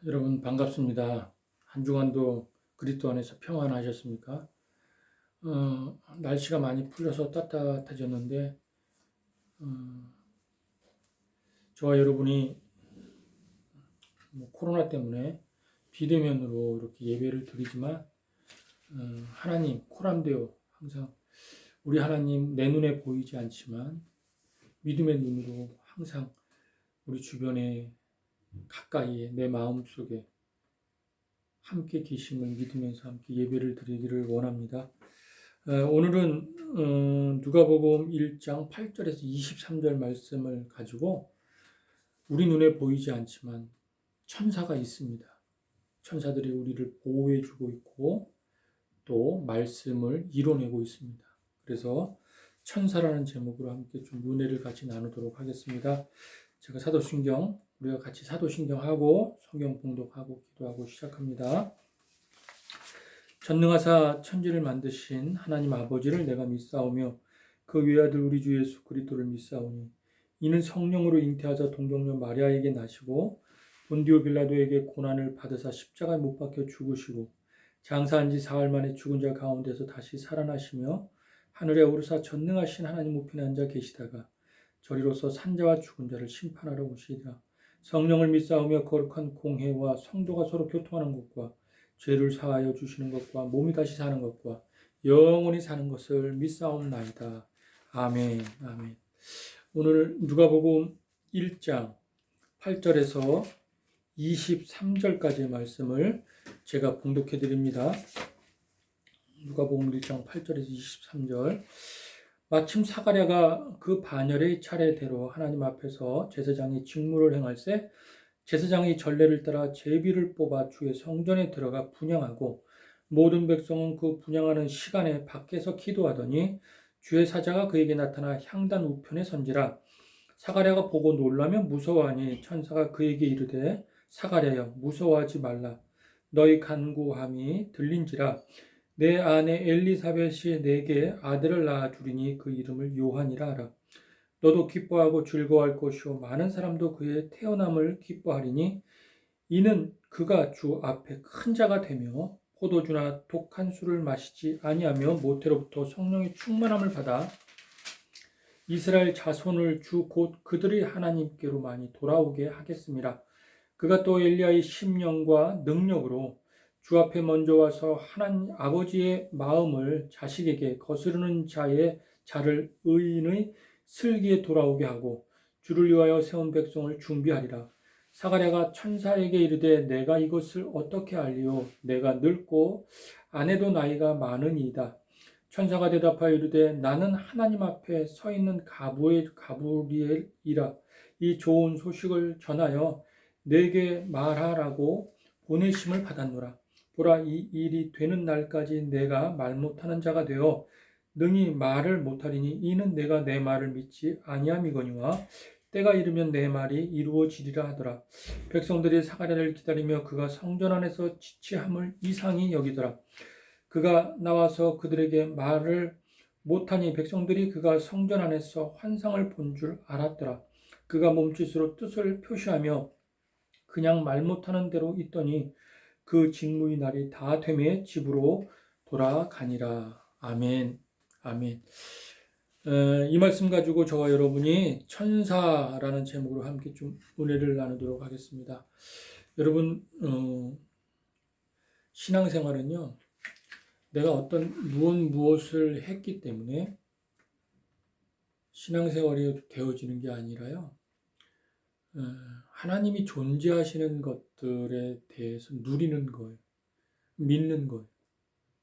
여러분 반갑습니다. 한 주간도 그리스도 안에서 평안하셨습니까? 날씨가 많이 풀려서 따뜻해졌는데 어, 저와 여러분이 코로나 때문에 비대면으로 이렇게 예배를 드리지만 하나님 코람되어 항상 우리 하나님 내 눈에 보이지 않지만 믿음의 눈으로 항상 우리 주변에 가까이에 내 마음속에 함께 계심을 믿으면서 함께 예배를 드리기를 원합니다. 오늘은 누가복음 1장 8절에서 23절 말씀을 가지고 우리 눈에 보이지 않지만 천사가 있습니다. 천사들이 우리를 보호해주고 있고 또 말씀을 이뤄내고 있습니다. 그래서 천사라는 제목으로 함께 좀 은혜를 같이 나누도록 하겠습니다. 제가 사도신경, 우리가 같이 사도신경하고 성경 봉독하고 기도하고 시작합니다. 전능하사 천지를 만드신 하나님 아버지를 내가 믿사오며 그 외아들 우리 주 예수 그리스도를 믿사오니 이는 성령으로 잉태하자 동정녀 마리아에게 나시고 본디오 빌라도에게 고난을 받으사 십자가에 못 박혀 죽으시고 장사한 지 사흘 만에 죽은 자 가운데서 다시 살아나시며 하늘에 오르사 전능하신 하나님 우편에 앉아 계시다가 저리로서 산자와 죽은 자를 심판하러 오시리라. 성령을 믿사오며 거룩한 공회와 성도가 서로 교통하는 것과 죄를 사하여 주시는 것과 몸이 다시 사는 것과 영원히 사는 것을 믿사옵나이다. 아멘. 아멘. 오늘 누가복음 1장 8절에서 23절까지의 말씀을 제가 봉독해 드립니다. 누가복음 1장 8절에서 23절. 마침 사가랴가 그 반열의 차례대로 하나님 앞에서 제사장이 직무를 행할세 제사장이 전례를 따라 제비를 뽑아 주의 성전에 들어가 분향하고 모든 백성은 그 분향하는 시간에 밖에서 기도하더니 주의 사자가 그에게 나타나 향단 우편에 선지라. 사가랴가 보고 놀라며 무서워하니 천사가 그에게 이르되 사가랴여 무서워하지 말라. 너희 간구함이 들린지라. 내 아내 엘리사벳이 내게 아들을 낳아 주리니 그 이름을 요한이라 하라. 너도 기뻐하고 즐거워할 것이요 많은 사람도 그의 태어남을 기뻐하리니 이는 그가 주 앞에 큰 자가 되며 포도주나 독한 술을 마시지 아니하며 모태로부터 성령의 충만함을 받아 이스라엘 자손을 주 곧 그들의 하나님께로 많이 돌아오게 하겠습니다. 그가 또 엘리야의 심령과 능력으로 주 앞에 먼저 와서 하나님 아버지의 마음을 자식에게 거스르는 자를 의인의 슬기에 돌아오게 하고 주를 위하여 세운 백성을 준비하리라. 사가랴가 천사에게 이르되 내가 이것을 어떻게 알리오? 내가 늙고 아내도 나이가 많으니이다. 천사가 대답하여 이르되 나는 하나님 앞에 서 있는 가브리엘이라. 이 좋은 소식을 전하여 내게 말하라고 보내심을 받았노라. 보라, 이 일이 되는 날까지 내가 말 못하는 자가 되어 능히 말을 못하리니 이는 내가 내 말을 믿지 아니함이거니와 때가 이르면 내 말이 이루어지리라 하더라. 백성들이 사가랴를 기다리며 그가 성전 안에서 지체함을 이상히 여기더라. 그가 나와서 그들에게 말을 못하니 백성들이 그가 성전 안에서 환상을 본 줄 알았더라. 그가 몸짓으로 뜻을 표시하며 그냥 말 못하는 대로 있더니 그 직무의 날이 다 되매 집으로 돌아가니라. 아멘. 아멘. 이 말씀 가지고 저와 여러분이 천사라는 제목으로 함께 좀 은혜를 나누도록 하겠습니다. 여러분, 신앙생활은요, 내가 어떤 무엇을 했기 때문에 신앙생활이 되어지는 게 아니라요, 하나님이 존재하시는 것들에 대해서 누리는 거예요. 믿는 거예요.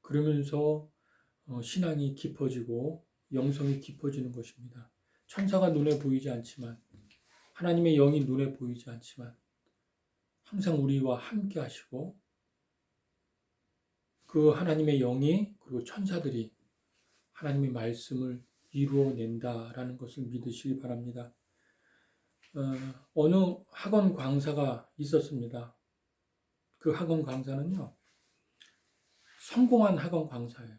그러면서 신앙이 깊어지고 영성이 깊어지는 것입니다. 천사가 눈에 보이지 않지만, 하나님의 영이 눈에 보이지 않지만 항상 우리와 함께 하시고 그 하나님의 영이 그리고 천사들이 하나님의 말씀을 이루어낸다라는 것을 믿으시기 바랍니다. 어느 학원 강사가 있었습니다. 그 학원 강사는요, 성공한 학원 강사예요.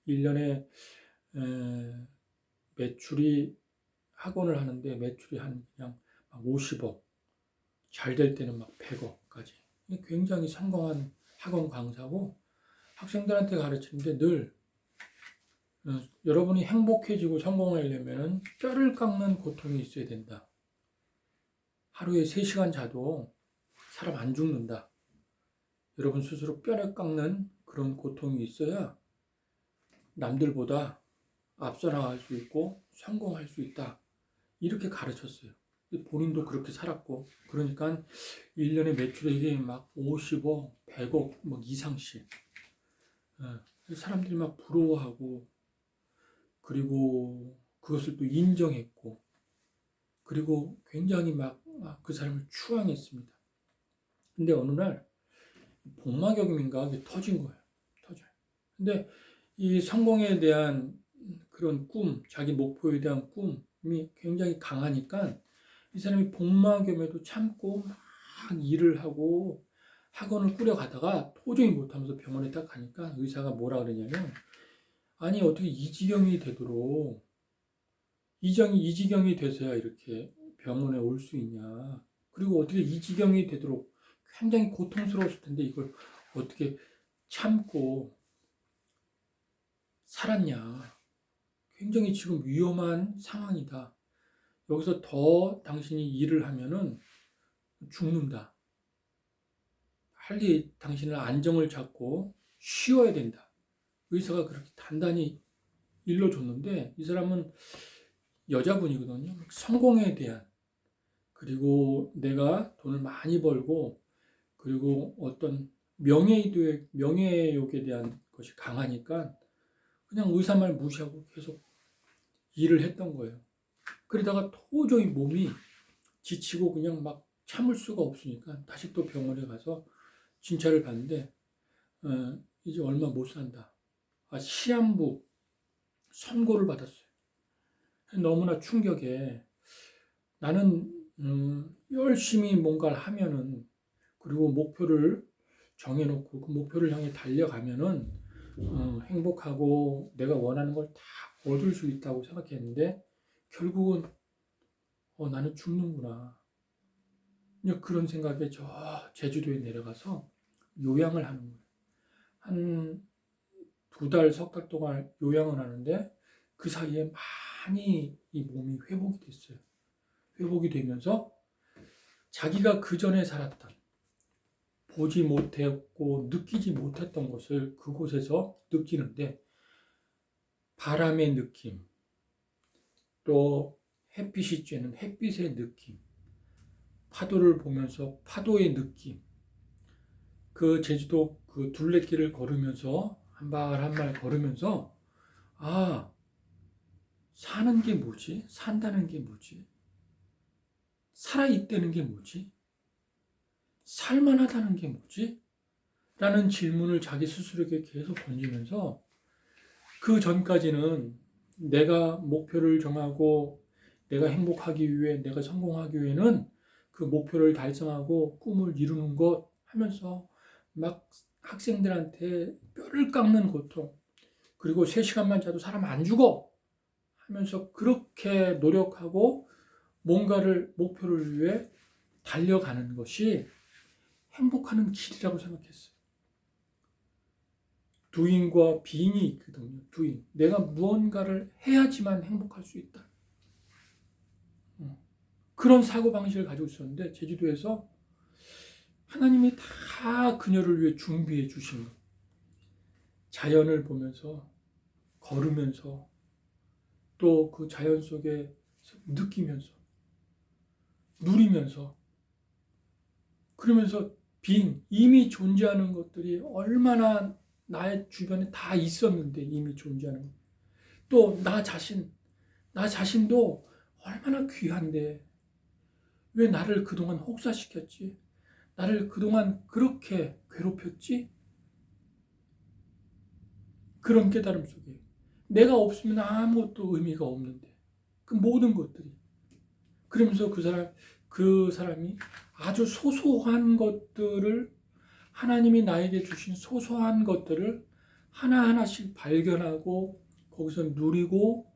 1년에 매출이 학원을 하는데 매출이 한 그냥 막 50억, 잘 될 때는 막 100억까지 굉장히 성공한 학원 강사고 학생들한테 가르치는데 늘 여러분이 행복해지고 성공하려면 뼈를 깎는 고통이 있어야 된다. 하루에 3시간 자도 사람 안 죽는다. 여러분 스스로 뼈를 깎는 그런 고통이 있어야 남들보다 앞서 나갈 수 있고 성공할 수 있다. 이렇게 가르쳤어요. 본인도 그렇게 살았고, 그러니까 1년에 매출액이 막 50억, 100억 막 이상씩. 사람들이 막 부러워하고, 그리고 그것을 또 인정했고, 그리고 굉장히 막 그 사람을 추앙했습니다. 근데 어느 날 복막역임인가 그게 터진 거예요. 터져요. 근데 이 성공에 대한 그런 꿈, 자기 목표에 대한 꿈이 굉장히 강하니까 이 사람이 복막염에도 참고 막 일을 하고 학원을 꾸려가다가 도저히 못하면서 병원에 딱 가니까 의사가 뭐라 그러냐면, 아니 어떻게 이 지경이 되도록 이 지경이 돼서야 이렇게 병원에 올 수 있냐. 그리고 어떻게 이 지경이 되도록 굉장히 고통스러웠을 텐데 이걸 어떻게 참고 살았냐. 굉장히 지금 위험한 상황이다. 여기서 더 당신이 일을 하면은 죽는다. 빨리 당신은 안정을 잡고 쉬어야 된다. 의사가 그렇게 단단히 일러줬는데 이 사람은 여자분이거든요. 성공에 대한, 그리고 내가 돈을 많이 벌고, 그리고 어떤 명예욕에 대한 것이 강하니까 그냥 의사 말 무시하고 계속 일을 했던 거예요. 그러다가 도저히 몸이 지치고 그냥 막 참을 수가 없으니까 다시 또 병원에 가서 진찰을 받는데 이제 얼마 못 산다. 시한부 선고를 받았어요. 너무나 충격에 나는 열심히 뭔가를 하면은, 그리고 목표를 정해놓고 그 목표를 향해 달려가면은 행복하고 내가 원하는 걸 다 얻을 수 있다고 생각했는데 결국은 나는 죽는구나. 그런 생각에 저 제주도에 내려가서 요양을 하는 거예요. 한 2달, 3달 동안 요양을 하는데 그 사이에 많이 이 몸이 회복이 됐어요. 회복이 되면서 자기가 그 전에 살았던, 보지 못했고 느끼지 못했던 것을 그곳에서 느끼는데, 바람의 느낌, 또 햇빛이 쬐는 햇빛의 느낌, 파도를 보면서 파도의 느낌, 그 제주도 그 둘레길을 걸으면서 한 발 한 발 걸으면서 사는 게 뭐지? 산다는 게 뭐지? 살아있다는 게 뭐지? 살만하다는 게 뭐지? 라는 질문을 자기 스스로에게 계속 던지면서, 그 전까지는 내가 목표를 정하고 내가 행복하기 위해, 내가 성공하기 위해는 그 목표를 달성하고 꿈을 이루는 것 하면서 막 학생들한테 뼈를 깎는 고통, 그리고 3시간만 자도 사람 안 죽어 하면서 그렇게 노력하고 뭔가를 목표를 위해 달려가는 것이 행복하는 길이라고 생각했어요. doing과 being이 있거든요. doing. 내가 무언가를 해야지만 행복할 수 있다. 그런 사고방식을 가지고 있었는데 제주도에서 하나님이 다 그녀를 위해 준비해 주신 것. 자연을 보면서, 걸으면서, 또 그 자연 속에 느끼면서, 누리면서, 그러면서 이미 존재하는 것들이 얼마나 나의 주변에 다 있었는데, 이미 존재하는 것. 또 나 자신도 얼마나 귀한데 왜 나를 그동안 혹사시켰지? 나를 그동안 그렇게 괴롭혔지? 그런 깨달음 속에 내가 없으면 아무것도 의미가 없는데 그 모든 것들이, 그러면서 그 사람이 아주 소소한 것들을, 하나님이 나에게 주신 소소한 것들을 하나하나씩 발견하고 거기서 누리고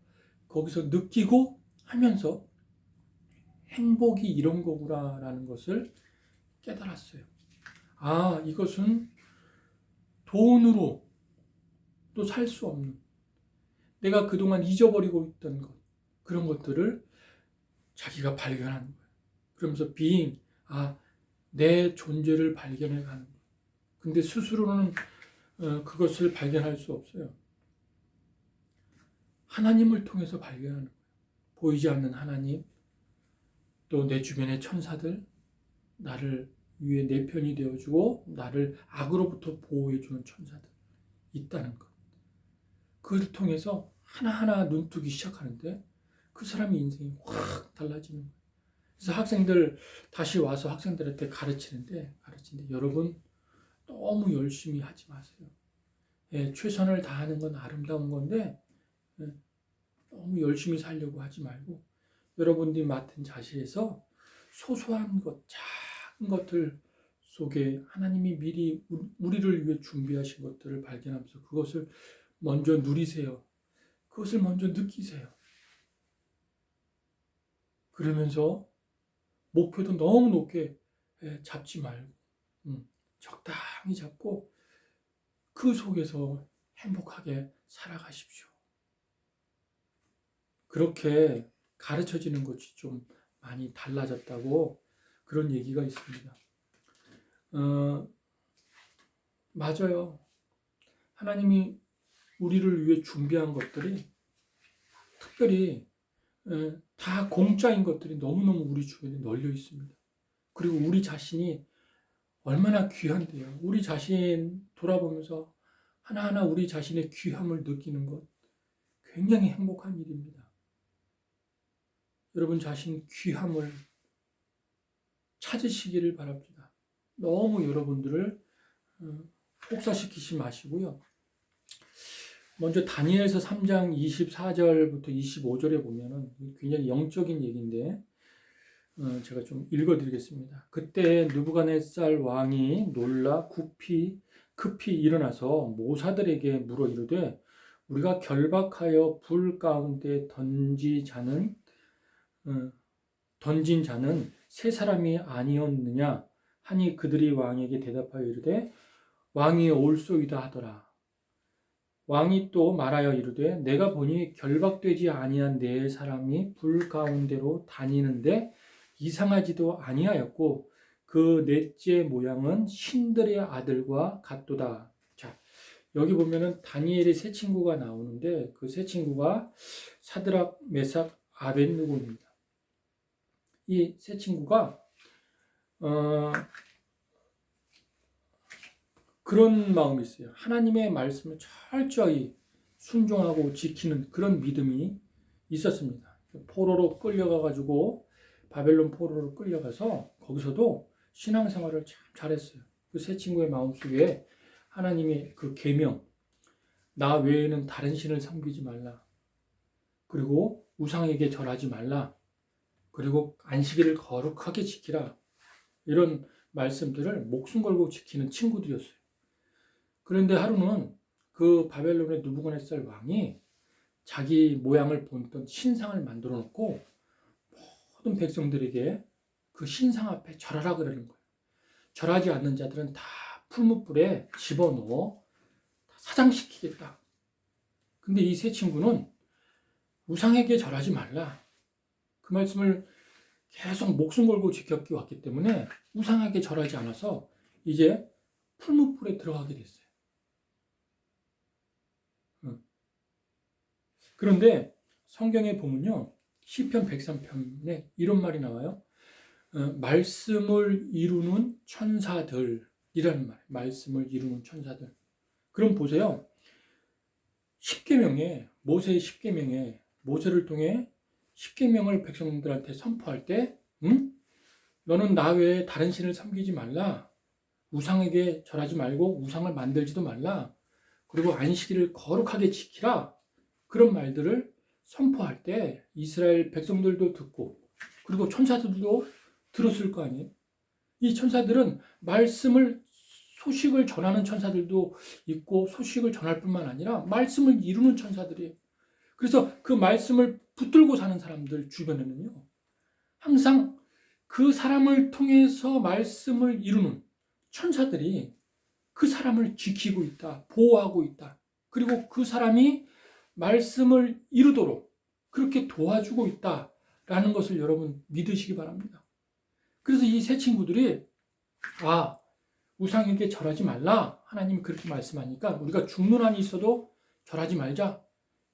거기서 느끼고 하면서 행복이 이런 거구나라는 것을 깨달았어요. 이것은 돈으로 또 살 수 없는, 내가 그동안 잊어버리고 있던 것, 그런 것들을 자기가 발견하는 거예요. 그러면서 내 존재를 발견해 가는 거예요. 근데 스스로는 그것을 발견할 수 없어요. 하나님을 통해서 발견하는 거예요. 보이지 않는 하나님, 또 내 주변의 천사들, 나를 위해 내 편이 되어주고 나를 악으로부터 보호해주는 천사들 있다는 것. 그걸 통해서 하나하나 눈뜨기 시작하는데 그 사람의 인생이 확 달라지는 거예요. 그래서 학생들 다시 와서 학생들한테 가르치는데 여러분 너무 열심히 하지 마세요. 최선을 다하는 건 아름다운 건데 너무 열심히 살려고 하지 말고 여러분들이 맡은 자리에서 소소한 것, 작은 것들 속에 하나님이 미리 우리를 위해 준비하신 것들을 발견하면서 그것을 먼저 누리세요. 그것을 먼저 느끼세요. 그러면서 목표도 너무 높게 잡지 말고 적당히 잡고 그 속에서 행복하게 살아가십시오. 그렇게 가르쳐지는 것이 좀 많이 달라졌다고 그런 얘기가 있습니다. 맞아요. 하나님이 우리를 위해 준비한 것들이 특별히 다 공짜인 것들이 너무너무 우리 주변에 널려 있습니다. 그리고 우리 자신이 얼마나 귀한데요. 우리 자신 돌아보면서 하나하나 우리 자신의 귀함을 느끼는 것 굉장히 행복한 일입니다. 여러분 자신 귀함을 찾으시기를 바랍니다. 너무 여러분들을 폭사시키지 마시고요. 먼저 다니엘서 3장 24절부터 25절에 보면은 굉장히 영적인 얘기인데 제가 좀 읽어드리겠습니다. 그때 느부갓네살 왕이 놀라 급히 일어나서 모사들에게 물어 이르되 우리가 결박하여 불 가운데 던진 자는 세 사람이 아니었느냐 하니 그들이 왕에게 대답하여 이르되 왕이 올소이다 하더라. 왕이 또 말하여 이르되 내가 보니 결박되지 아니한 네 사람이 불 가운데로 다니는데 이상하지도 아니하였고 그 넷째 모양은 신들의 아들과 같도다. 자, 여기 보면은 다니엘의 세 친구가 나오는데 그 세 친구가 사드락, 메삭, 아벳느고입니다. 이 세 친구가 그런 마음이 있어요. 하나님의 말씀을 철저히 순종하고 지키는 그런 믿음이 있었습니다. 포로로 끌려가가지고 바벨론 포로로 끌려가서 거기서도 신앙생활을 참 잘했어요. 그 세 친구의 마음속에 하나님의 그 계명, 나 외에는 다른 신을 섬기지 말라. 그리고 우상에게 절하지 말라. 그리고 안식일을 거룩하게 지키라. 이런 말씀들을 목숨 걸고 지키는 친구들이었어요. 그런데 하루는 그 바벨론의 느부갓네살 왕이 자기 모양을 본던 신상을 만들어 놓고 모든 백성들에게 그 신상 앞에 절하라 그러는 거예요. 절하지 않는 자들은 다 풀무불에 집어넣어 사장시키겠다. 근데 이 세 친구는 우상에게 절하지 말라. 그 말씀을 계속 목숨 걸고 지켰기 왔기 때문에 우상에게 절하지 않아서 이제 풀무불에 들어가게 됐어요. 그런데 성경에 보면요. 시편 103편에 이런 말이 나와요. 말씀을 이루는 천사들이라는 말. 말씀을 이루는 천사들. 그럼 보세요. 모세의 10계명에 모세를 통해 10계명을 백성들한테 선포할 때 너는 나 외에 다른 신을 섬기지 말라. 우상에게 절하지 말고 우상을 만들지도 말라. 그리고 안식일을 거룩하게 지키라. 그런 말들을 선포할 때 이스라엘 백성들도 듣고 그리고 천사들도 들었을 거 아니에요. 이 천사들은 소식을 전하는 천사들도 있고 소식을 전할 뿐만 아니라 말씀을 이루는 천사들이에요. 그래서 그 말씀을 붙들고 사는 사람들 주변에는요. 항상 그 사람을 통해서 말씀을 이루는 천사들이 그 사람을 지키고 있다, 보호하고 있다. 그리고 그 사람이 말씀을 이루도록 그렇게 도와주고 있다라는 것을 여러분 믿으시기 바랍니다. 그래서 이 세 친구들이 우상에게 절하지 말라. 하나님이 그렇게 말씀하니까 우리가 죽는 한이 있어도 절하지 말자.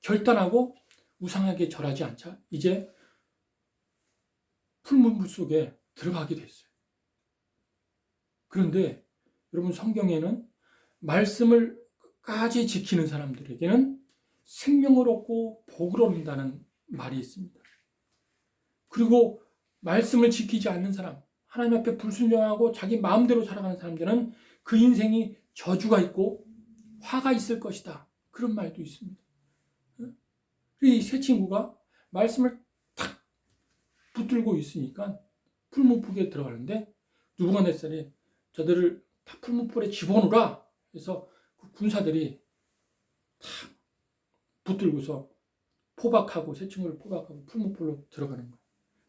결단하고 우상에게 절하지 않자. 이제 풀문불 속에 들어가게 됐어요. 그런데 여러분 성경에는 말씀을 끝까지 지키는 사람들에게는 생명을 얻고 복을 얻는다는 말이 있습니다. 그리고 말씀을 지키지 않는 사람, 하나님 앞에 불순종하고 자기 마음대로 살아가는 사람들은 그 인생이 저주가 있고 화가 있을 것이다. 그런 말도 있습니다. 이 세 친구가 말씀을 탁 붙들고 있으니까 풀무불에 들어가는데 누부갓네살이 저들을 다 풀무불에 집어넣으라 해서 그 군사들이 탁 붙들고서 포박하고 세 친구를 포박하고 풀무불로 들어가는 거예요.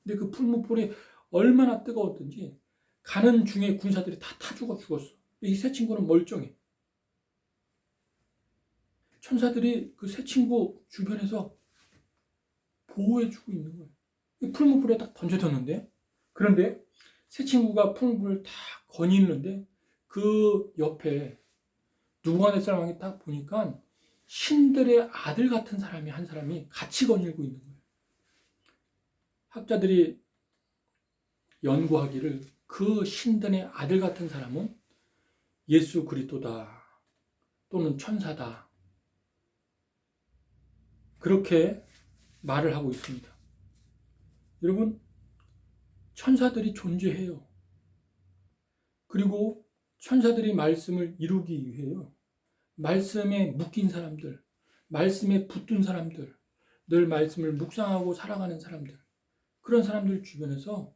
근데 그 풀무불이 얼마나 뜨거웠던지 가는 중에 군사들이 다 타 죽었어. 이 세 친구는 멀쩡해. 천사들이 그 세 친구 주변에서 보호해주고 있는 거예요. 풀무불에 딱 던져뒀는데, 그런데 세 친구가 풀무불을 딱 거닐는데 그 옆에 누부갓네살 왕이 딱 보니까 신들의 아들 같은 사람이 한 사람이 같이 거닐고 있는 거예요. 학자들이 연구하기를 그 신들의 아들 같은 사람은 예수 그리스도다 또는 천사다 그렇게 말을 하고 있습니다. 여러분, 천사들이 존재해요. 그리고 천사들이 말씀을 이루기 위해요. 말씀에 묶인 사람들, 말씀에 붙든 사람들, 늘 말씀을 묵상하고 살아가는 사람들, 그런 사람들 주변에서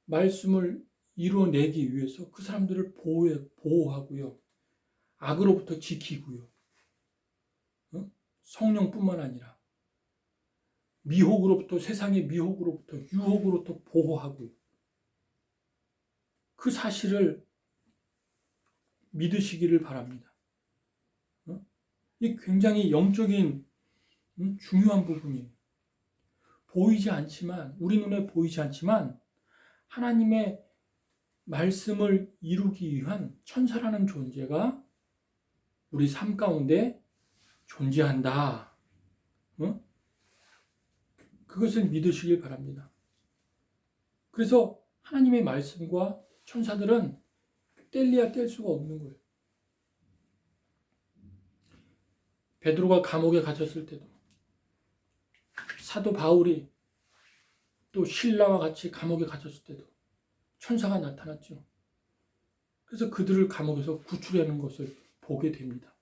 말씀을 이루어내기 위해서 그 사람들을 보호하고요. 악으로부터 지키고요. 성령뿐만 아니라 미혹으로부터, 세상의 미혹으로부터, 유혹으로부터 보호하고요. 그 사실을 믿으시기를 바랍니다. 이 굉장히 영적인 중요한 부분이에요. 보이지 않지만, 우리 눈에 보이지 않지만 하나님의 말씀을 이루기 위한 천사라는 존재가 우리 삶 가운데 존재한다. 그것을 믿으시길 바랍니다. 그래서 하나님의 말씀과 천사들은 뗄래야 뗄 수가 없는 거예요. 베드로가 감옥에 갇혔을 때도, 사도 바울이 또 신라와 같이 감옥에 갇혔을 때도 천사가 나타났죠. 그래서 그들을 감옥에서 구출하는 것을 보게 됩니다.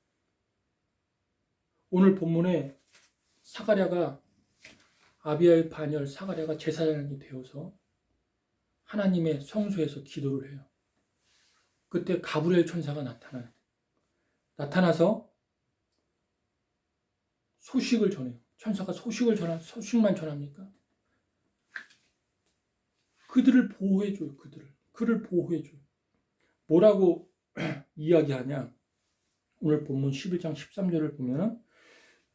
오늘 본문에 사가랴가, 아비야의 반열 사가랴가 제사장이 되어서 하나님의 성소에서 기도를 해요. 그때 가브리엘 천사가 나타나요. 나타나서 소식을 전해요. 천사가 소식만 전합니까? 그들을 보호해줘요. 그를 보호해줘요. 뭐라고 이야기하냐? 오늘 본문 11장 13절을 보면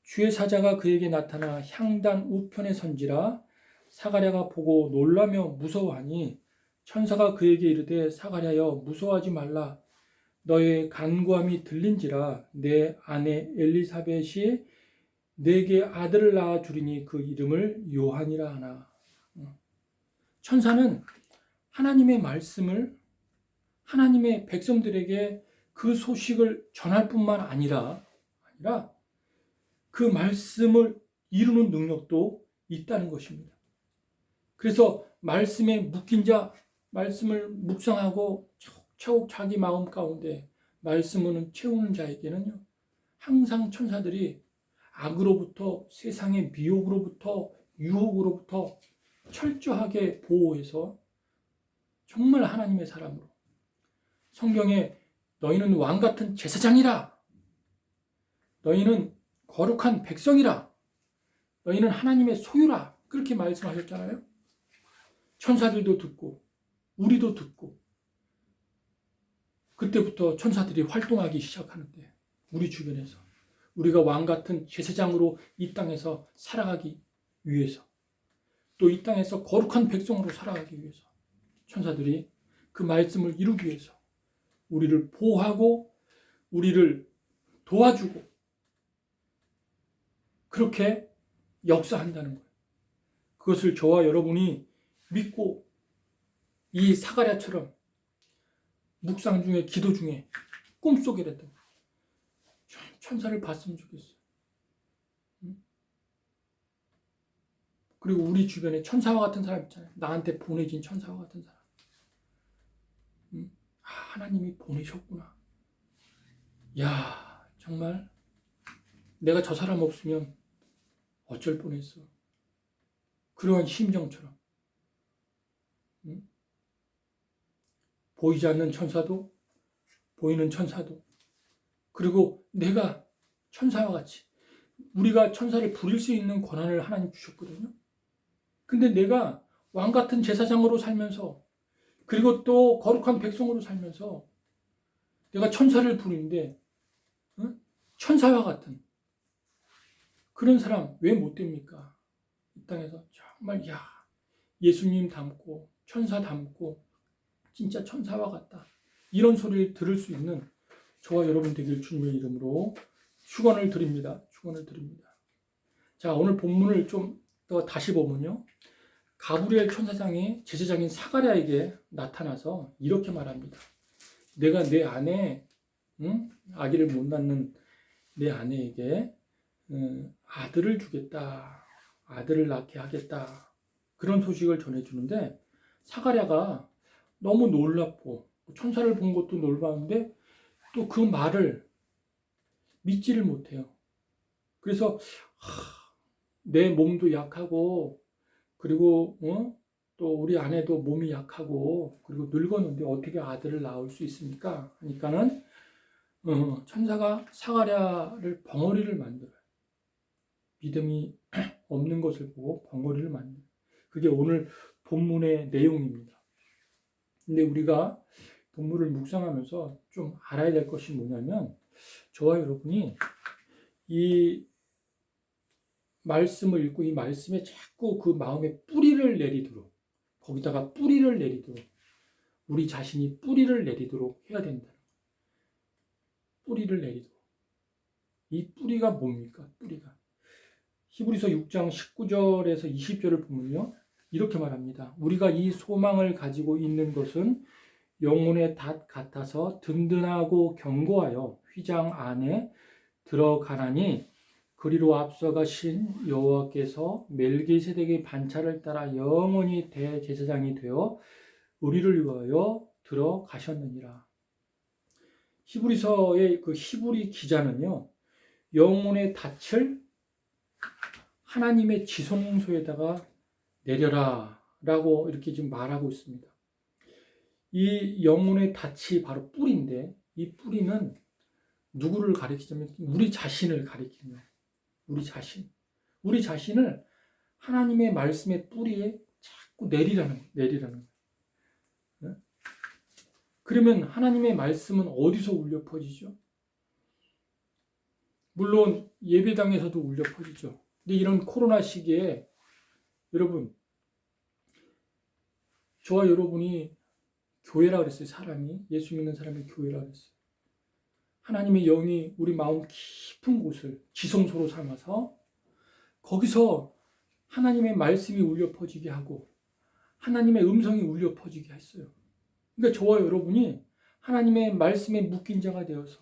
주의 사자가 그에게 나타나 향단 우편에 선지라 사가랴가 보고 놀라며 무서워하니 천사가 그에게 이르되 사가랴여 무서워하지 말라. 너의 간구함이 들린지라 내 아내 엘리사벳이 내게 아들을 낳아 주리니 그 이름을 요한이라 하나. 천사는 하나님의 말씀을 하나님의 백성들에게 그 소식을 전할 뿐만 아니라 그 말씀을 이루는 능력도 있다는 것입니다. 그래서 말씀에 묶인 자, 말씀을 묵상하고 차곡차곡 자기 마음 가운데 말씀을 채우는 자에게는요, 항상 천사들이 악으로부터, 세상의 미혹으로부터, 유혹으로부터 철저하게 보호해서 정말 하나님의 사람으로, 성경에 너희는 왕같은 제사장이라, 너희는 거룩한 백성이라, 너희는 하나님의 소유라, 그렇게 말씀하셨잖아요. 천사들도 듣고 우리도 듣고 그때부터 천사들이 활동하기 시작하는데 우리 주변에서 우리가 왕 같은 제사장으로 이 땅에서 살아가기 위해서 또 이 땅에서 거룩한 백성으로 살아가기 위해서 천사들이 그 말씀을 이루기 위해서 우리를 보호하고 우리를 도와주고 그렇게 역사한다는 거예요. 그것을 저와 여러분이 믿고 이 사가랴처럼 묵상 중에 기도 중에 꿈속이랬던 천사를 봤으면 좋겠어요. 그리고 우리 주변에 천사와 같은 사람 있잖아요. 나한테 보내진 천사와 같은 사람. 하나님이 보내셨구나. 야, 정말 내가 저 사람 없으면 어쩔 뻔했어. 그러한 심정처럼 보이지 않는 천사도 보이는 천사도 그리고 내가 천사와 같이 우리가 천사를 부릴 수 있는 권한을 하나님 주셨거든요. 근데 내가 왕 같은 제사장으로 살면서 그리고 또 거룩한 백성으로 살면서 내가 천사를 부리는데 천사와 같은 그런 사람 왜 못 됩니까? 이 땅에서 정말 예수님 닮고 천사 닮고 진짜 천사와 같다. 이런 소리를 들을 수 있는 저와 여러분 되길 주님의 이름으로 축원을 드립니다. 축원을 드립니다. 자, 오늘 본문을 좀 더 다시 보면요. 가브리엘 천사장이 제사장인 사가랴에게 나타나서 이렇게 말합니다. 내가 내 아내, 아기를 못 낳는 내 아내에게 아들을 주겠다. 아들을 낳게 하겠다. 그런 소식을 전해주는데 사가랴가 너무 놀랍고 천사를 본 것도 놀라운데 또 그 말을 믿지를 못해요. 그래서 내 몸도 약하고 그리고 또 우리 아내도 몸이 약하고 그리고 늙었는데 어떻게 아들을 낳을 수 있습니까? 하니까는 천사가 사가랴를 벙어리를 만들어요. 믿음이 없는 것을 보고 벙어리를 만들어요. 그게 오늘 본문의 내용입니다. 근데 우리가 본문을 묵상하면서 좀 알아야 될 것이 뭐냐면 저와 여러분이 이 말씀을 읽고 이 말씀에 자꾸 그 마음에 뿌리를 내리도록 거기다가 뿌리를 내리도록 우리 자신이 뿌리를 내리도록 해야 된다. 뿌리를 내리도록. 이 뿌리가 뭡니까? 뿌리가. 히브리서 6장 19절에서 20절을 보면요. 이렇게 말합니다. 우리가 이 소망을 가지고 있는 것은 영혼의 닷 같아서 든든하고 견고하여 휘장 안에 들어가나니 그리로 앞서가신 여호와께서 멜기세덱의 반차를 따라 영원히 대제사장이 되어 우리를 위하여 들어가셨느니라. 히브리서의 그 히브리 기자는요. 영혼의 닻을 하나님의 지성소에다가 내려라 라고 이렇게 지금 말하고 있습니다. 이 영혼의 닻이 바로 뿌리인데 이 뿌리는 누구를 가리키냐면 우리 자신을 가리키는 거예요. 우리 자신을 하나님의 말씀의 뿌리에 자꾸 내리라는 거예요. 그러면 하나님의 말씀은 어디서 울려 퍼지죠? 물론 예배당에서도 울려 퍼지죠. 근데 이런 코로나 시기에 여러분, 저와 여러분이 교회라 그랬어요. 사람이 예수 믿는 사람이 교회라 그랬어요. 하나님의 영이 우리 마음 깊은 곳을 지성소로 삼아서 거기서 하나님의 말씀이 울려 퍼지게 하고 하나님의 음성이 울려 퍼지게 했어요. 그러니까 저와 여러분이 하나님의 말씀에 묶인 자가 되어서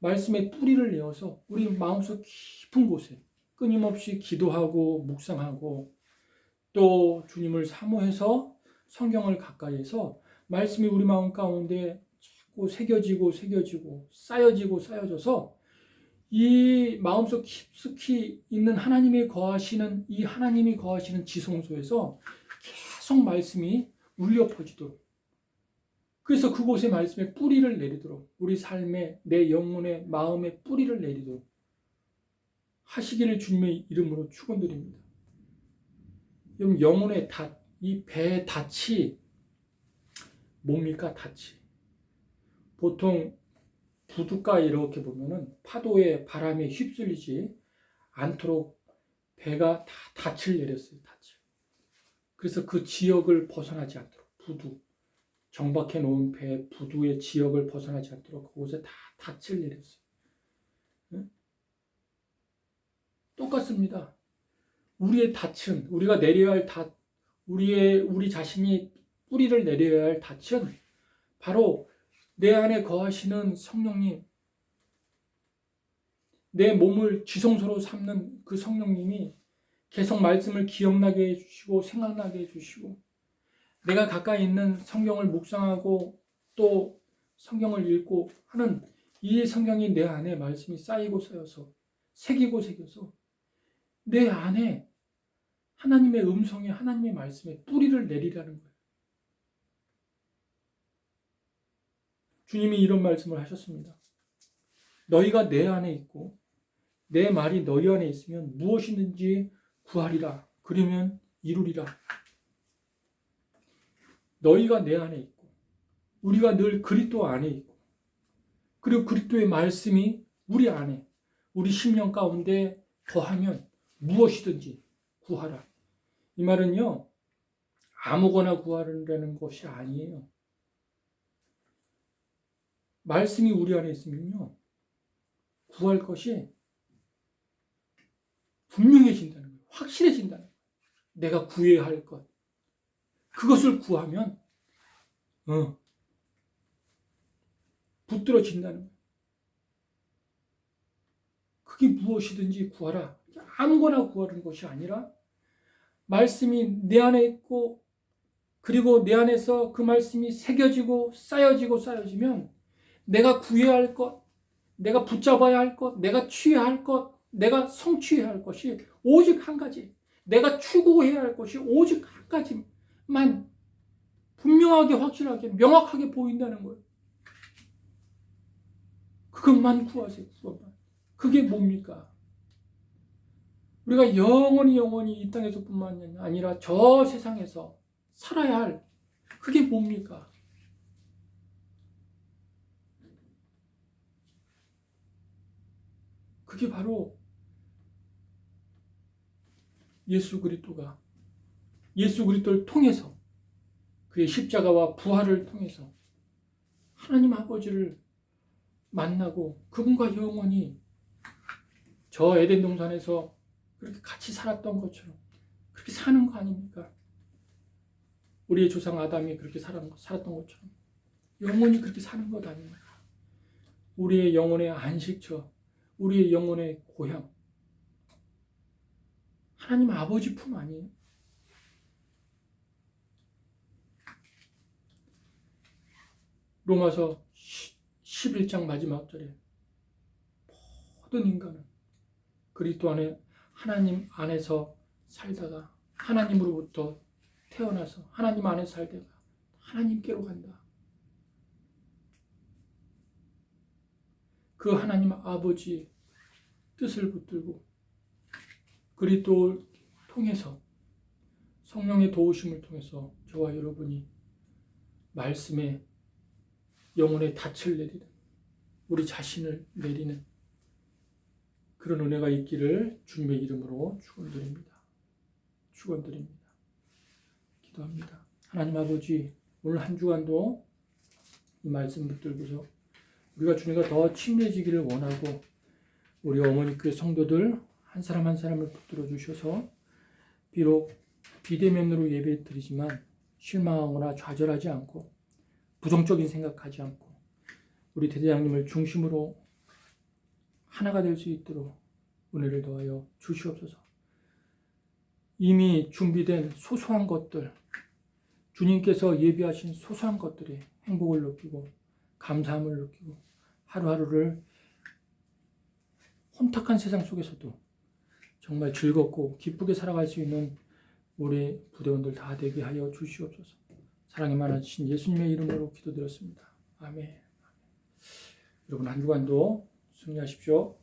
말씀의 뿌리를 내어서 우리 마음속 깊은 곳에 끊임없이 기도하고 묵상하고 또 주님을 사모해서 성경을 가까이해서 말씀이 우리 마음 가운데 자꾸 새겨지고 쌓여져서 이 마음속 깊숙이 있는 하나님이 거하시는 지성소에서 계속 말씀이 울려 퍼지도록 그래서 그곳에 말씀에 뿌리를 내리도록 우리 삶에 내 영혼의 마음에 뿌리를 내리도록 하시기를 주님의 이름으로 축원드립니다. 여러분 영혼의 이 배의 닻이 뭡니까? 닻이 보통 부둣가 이렇게 보면은 파도에 바람에 휩쓸리지 않도록 배가 다 닻을 내렸어요. 닻을. 그래서 그 지역을 벗어나지 않도록 부두 정박해 놓은 배 부두의 지역을 벗어나지 않도록 그곳에 다 닻을 내렸어요. 응? 똑같습니다. 우리의 닻은 우리가 내려야 할 닻, 우리 자신이 뿌리를 내려야 할 닻은 바로 내 안에 거하시는 성령님, 내 몸을 지성소로 삼는 그 성령님이 계속 말씀을 기억나게 해주시고 생각나게 해주시고 내가 가까이 있는 성경을 묵상하고 또 성경을 읽고 하는 이 성경이 내 안에 말씀이 쌓이고 쌓여서 새기고 새겨서 내 안에 하나님의 음성에 하나님의 말씀에 뿌리를 내리라는 거예요. 주님이 이런 말씀을 하셨습니다. 너희가 내 안에 있고 내 말이 너희 안에 있으면 무엇이든지 구하리라. 그러면 이루리라. 너희가 내 안에 있고 우리가 늘 그리스도 안에 있고 그리고 그리스도의 말씀이 우리 안에 우리 심령 가운데 거하면 무엇이든지 구하라. 이 말은요 아무거나 구하라는 것이 아니에요. 말씀이 우리 안에 있으면요 구할 것이 분명해진다는 거예요. 확실해진다는 거예요. 내가 구해야 할 것. 그것을 구하면 붙들어진다는 거예요. 그게 무엇이든지 구하라. 아무거나 구하는 것이 아니라 말씀이 내 안에 있고 그리고 내 안에서 그 말씀이 새겨지고 쌓여지면 내가 구해야 할 것, 내가 붙잡아야 할 것, 내가 취해야 할 것, 내가 성취해야 할 것이 오직 한 가지, 내가 추구해야 할 것이 오직 한 가지만 분명하게 확실하게 명확하게 보인다는 거예요. 그것만 구하세요. 그것만. 그게 뭡니까? 우리가 영원히 이 땅에서뿐만 아니라 저 세상에서 살아야 할 그게 뭡니까? 그게 바로 예수 그리스도를 통해서 그의 십자가와 부활을 통해서 하나님 아버지를 만나고 그분과 영원히 저 에덴 동산에서 그렇게 같이 살았던 것처럼 그렇게 사는 거 아닙니까? 우리의 조상 아담이 그렇게 살았던 것처럼 영원히 그렇게 사는 것 아닙니까? 우리의 영혼의 안식처, 우리의 영혼의 고향, 하나님 아버지 품 아니에요? 로마서 11장 마지막 절에 모든 인간은 그리스도 안에 하나님 안에서 살다가 하나님으로부터 태어나서 하나님 안에서 살다가 하나님께로 간다. 그 하나님 아버지 뜻을 붙들고 그리스도를 통해서 성령의 도우심을 통해서 저와 여러분이 말씀에 영혼의 닻을 내리는 우리 자신을 내리는 그런 은혜가 있기를 주님의 이름으로 축원드립니다. 기도합니다. 하나님 아버지 오늘 한 주간도 이 말씀 붙들고서 우리가 주님과 더 친밀해지기를 원하고 우리 어머니 교회 성도들 한 사람 한 사람을 붙들어 주셔서 비록 비대면으로 예배 드리지만 실망하거나 좌절하지 않고 부정적인 생각하지 않고 우리 대대장님을 중심으로 하나가 될 수 있도록 은혜를 더하여 주시옵소서. 이미 준비된 소소한 것들, 주님께서 예비하신 소소한 것들에 행복을 느끼고 감사함을 느끼고 하루하루를 혼탁한 세상 속에서도 정말 즐겁고 기쁘게 살아갈 수 있는 우리 부대원들 다 되게 하여 주시옵소서. 사랑이 많으신 예수님의 이름으로 기도드렸습니다. 아멘. 여러분 한 주간도 승리하십시오.